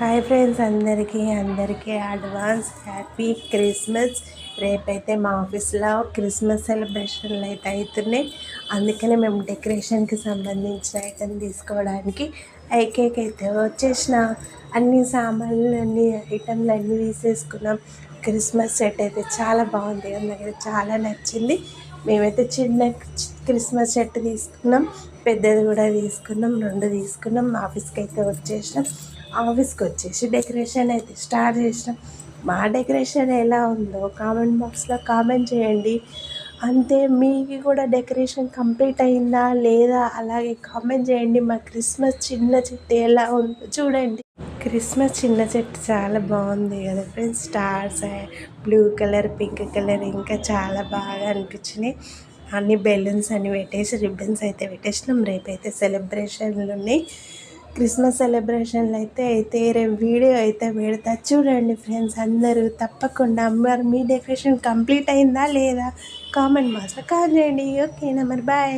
Hi friends, అందరికీ advance happy Christmas. రేపైతే మా ఆఫీస్లో క్రిస్మస్ సెలబ్రేషన్లు అయితే అవుతున్నాయి. అందుకనే మేము డెకరేషన్కి సంబంధించిన ఐటెం తీసుకోవడానికి ఐకేక్ అయితే వచ్చేసిన. అన్ని సామాన్లు అన్ని ఐటెంలు అన్నీ తీసేసుకున్నాం. క్రిస్మస్ సెట్ అయితే చాలా బాగుంది, నాకైతే చాలా నచ్చింది. మేమైతే చిన్న క్రిస్మస్ సెట్ తీసుకున్నాం, పెద్దది కూడా తీసుకున్నాం, 2 తీసుకున్నాం. ఆఫీస్కి అయితే వచ్చేసినాం. ఆఫీస్కి వచ్చేసి డెకరేషన్ అయితే స్టార్ట్ చేసినాం. మా డెకరేషన్ ఎలా ఉందో కామెంట్ బాక్స్లో కామెంట్ చేయండి. అంతే, మీకు కూడా డెకరేషన్ కంప్లీట్ అయిందా లేదా అలాగే కామెంట్ చేయండి. మా క్రిస్మస్ చిన్న చెట్టు ఎలా ఉందో చూడండి. క్రిస్మస్ చిన్న చెట్టు చాలా బాగుంది కదా friends. Stars, blue colour, pink colour ఇంకా చాలా బాగా అనిపించినాయి. అన్ని బెలూన్స్ అన్ని పెట్టేసి రిబ్బన్స్ అయితే పెట్టేసినాం. రేపైతే సెలబ్రేషన్లు ఉన్నాయి. క్రిస్మస్ సెలబ్రేషన్లు అయితే రేపు వీడియో అయితే పెడతా చూడండి ఫ్రెండ్స్. అందరూ తప్పకుండా మరి మీ డెకరేషన్ కంప్లీట్ అయిందా లేదా కామెంట్ బాక్స్లో కాల్ చేయండి. ఓకేనా, మరి బాయ్.